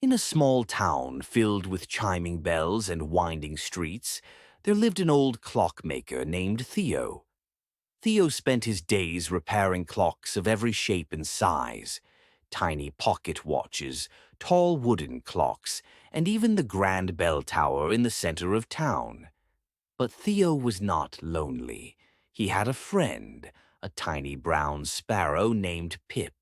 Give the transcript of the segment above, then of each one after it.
In a small town filled with chiming bells and winding streets, there lived an old clockmaker named Theo. Theo spent his days repairing clocks of every shape and size, tiny pocket watches, tall wooden clocks, and even the grand bell tower in the center of town. But Theo was not lonely. He had a friend, a tiny brown sparrow named Pip.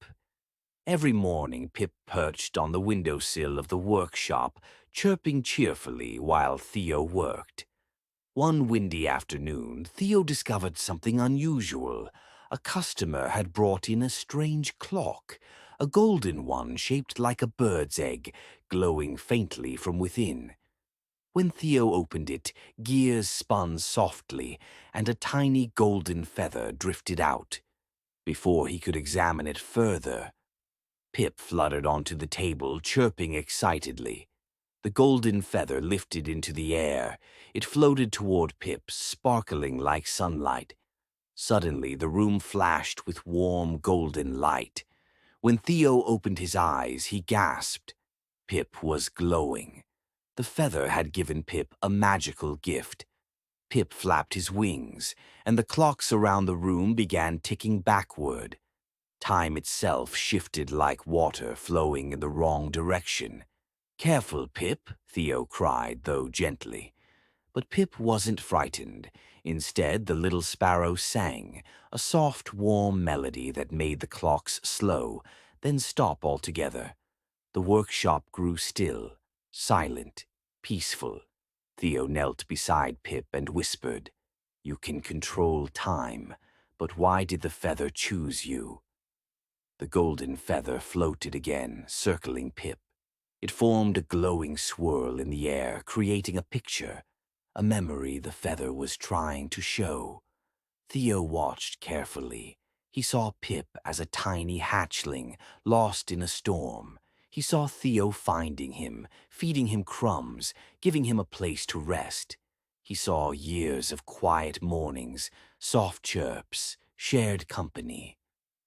Every morning Pip perched on the windowsill of the workshop, chirping cheerfully while Theo worked. One windy afternoon, Theo discovered something unusual. A customer had brought in a strange clock, a golden one shaped like a bird's egg, glowing faintly from within. When Theo opened it, gears spun softly, and a tiny golden feather drifted out. Before he could examine it further, Pip fluttered onto the table, chirping excitedly. The golden feather lifted into the air. It floated toward Pip, sparkling like sunlight. Suddenly, the room flashed with warm golden light. When Theo opened his eyes, he gasped. Pip was glowing. The feather had given Pip a magical gift. Pip flapped his wings, and the clocks around the room began ticking backward. Time itself shifted like water flowing in the wrong direction. "Careful, Pip," Theo cried, though gently. But Pip wasn't frightened. Instead, the little sparrow sang, a soft, warm melody that made the clocks slow, then stop altogether. The workshop grew still, silent, peaceful. Theo knelt beside Pip and whispered, "You can control time, but why did the feather choose you?" The golden feather floated again, circling Pip. It formed a glowing swirl in the air, creating a picture, a memory the feather was trying to show. Theo watched carefully. He saw Pip as a tiny hatchling, lost in a storm. He saw Theo finding him, feeding him crumbs, giving him a place to rest. He saw years of quiet mornings, soft chirps, shared company.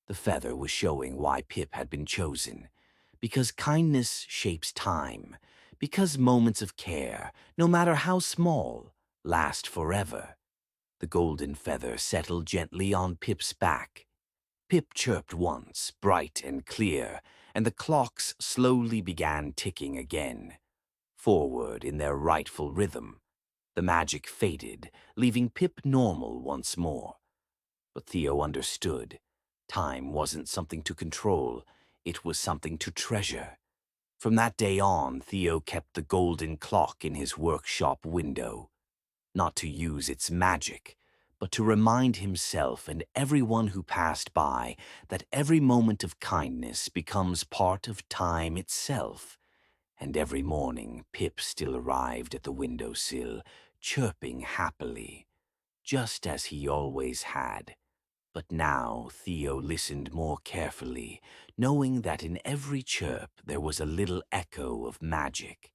The feather was showing why Pip had been chosen. Because kindness shapes time. Because moments of care, no matter how small, last forever. The golden feather settled gently on Pip's back. Pip chirped once, bright and clear, and the clocks slowly began ticking again, forward in their rightful rhythm. The magic faded, leaving Pip normal once more. But Theo understood. Time wasn't something to control, it was something to treasure. From that day on, Theo kept the golden clock in his workshop window, not to use its magic, but to remind himself and everyone who passed by that every moment of kindness becomes part of time itself. And every morning, Pip still arrived at the windowsill, chirping happily, just as he always had. But now Theo listened more carefully, knowing that in every chirp there was a little echo of magic.